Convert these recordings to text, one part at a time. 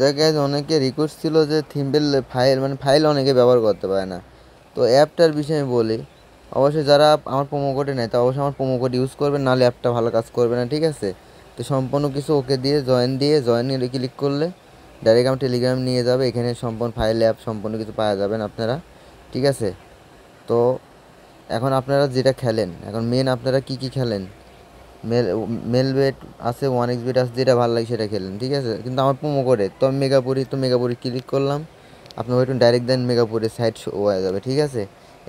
দেখ গাইজ, অনেকে রিকোয়েস্ট ছিল যে থিম্বেল ফাইল ফাইল অনেকে ব্যবহার করতে পারে না। তো অ্যাপটার বিষয়ে আমি বলি, অবশ্যই যারা আমার প্রোমো কোডে নেয় তা অবশ্যই আমার প্রোমো কোড ইউজ করবেন, নাহলে অ্যাপটা ভালো কাজ করবে না, ঠিক আছে। তো সম্পূর্ণ কিছু ওকে দিয়ে জয়েন ক্লিক করলে ডাইরেক্ট আমার টেলিগ্রাম নিয়ে যাবে। এখানে সম্পূর্ণ ফাইল অ্যাপ সম্পূর্ণ কিছু পাওয়া যাবেন আপনারা, ঠিক আছে। তো এখন আপনারা যেটা খেলেন, এখন মেন আপনারা কী কী খেলেন, মেল মেল বেট আছে, 1xBet আছে, যেটা ভালো লাগে সেটা খেলেন, ঠিক আছে। কিন্তু আমার প্রোমো কোডে তো আমি মেগাপুরি ক্লিক করলাম, আপনার ওইটু ডাইরেক্ট দেন মেগাপুরের সাইট শো হয়ে যাবে, ঠিক আছে।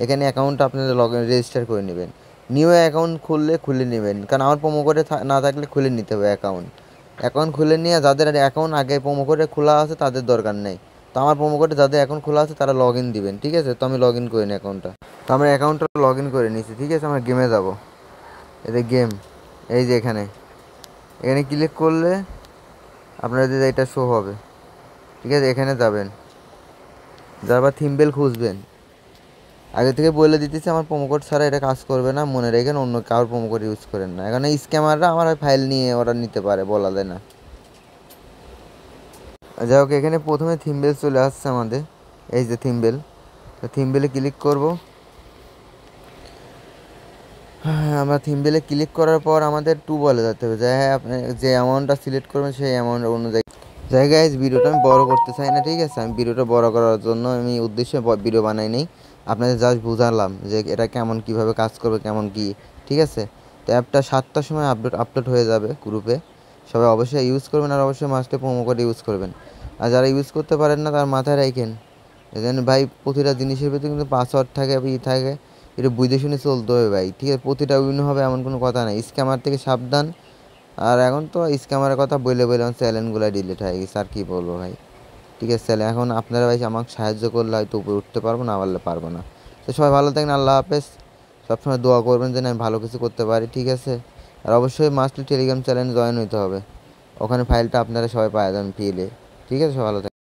এখানে অ্যাকাউন্টটা আপনারা রেজিস্টার করে নেবেন, নিউ অ্যাকাউন্ট খুলে নেবেন, কারণ আমার প্রোমো কোডে না থাকলে খুলে নিতে হবে অ্যাকাউন্ট খুলে নিয়ে যাদের অ্যাকাউন্ট আগে প্রোমো কোডে খোলা আছে তাদের দরকার নেই। তো আমার প্রোমো কোডে যাদের অ্যাকাউন্ট খোলা আছে তারা লগ ইন দিবেন, ঠিক আছে। তো আমি লগ ইন করে নিই অ্যাকাউন্টটা, তো আমরা অ্যাকাউন্টটা লগ ইন করে নিয়েছি, ঠিক আছে। আমরা গেমে যাব, এতে গেম, এই যে এখানে ক্লিক করলে আপনাদের এটা শো হবে, ঠিক আছে। এখানে যাবেন, যারপর থিম্বেল খুঁজবেন। আগে থেকে বলে দিতেছি আমার প্রোমো কোড ছাড়া এটা কাজ করবে না, মনে রেখেন, অন্য কারোর প্রোমো কোড ইউজ করেন না। এখানে স্ক্যামাররা আমার ফাইল নিয়ে ওরা নিতে পারে, বলা যায় না। যাই হোক, এখানে প্রথমে থিম্বেল চলে আসছে আমাদের, এই যে থিম্বেল। তো থিম্বেলে ক্লিক করব। হ্যাঁ, আমরা থিম্বেলে ক্লিক করার পর আমাদের বলে যেতে হবে যে হ্যাঁ, আপনি যে অ্যামাউন্টটা সিলেক্ট করবেন সেই অ্যামাউন্ট অনুযায়ী জায়গায়। ভিডিওটা আমি বড় করতে চাই না, ঠিক আছে। আমি ভিডিওটা বড় করার জন্য আমি উদ্দেশ্যে ভিডিও বানাই নেই, আপনাদের জাস্ট বুঝালাম যে এটা কেমন, কীভাবে কাজ করবে, কেমন কী, ঠিক আছে। তো অ্যাপটা 7টার সময় আপলোড হয়ে যাবে গ্রুপে, সবাই অবশ্যই ইউজ করবেন, আর অবশ্যই মাস্টে প্রোমো কোড ইউজ করবেন। আর যারা ইউজ করতে পারেন না তার মাথায় রাখেন, এজন্য ভাই প্রতিটা জিনিসের ভিতরে কিন্তু পাসওয়ার্ড থাকে, থাকে, এটা বুঝে শুনে চলতে হবে ভাই, ঠিক আছে। প্রতিটা উইন হবে এমন কোনো কথা নাই, স্ক্যামার থেকে সাবধান। আর এখন তো স্ক্যামারের কথা বলে আমার চ্যানেলগুলো ডিলিট হয়ে গেছে, আর কী বলবো ভাই, ঠিক আছে। চ্যানেল এখন আপনারা ভাই আমাকে সাহায্য করলে হয়তো উপরে উঠতে পারবো, না পারলে পারবো না। তো সবাই ভালো থাকেন, আল্লাহ হাফেজ। সবসময় দোয়া করবেন যেন আমি ভালো কিছু করতে পারি, ঠিক আছে। আর অবশ্যই মাস্টলি টেলিগ্রাম চ্যানেল জয়েন হইতে হবে, ওখানে ফাইলটা আপনারা সবাই পাওয়া যাবেন ফ্রিতে, ঠিক আছে। সবাই ভালো থাকেন।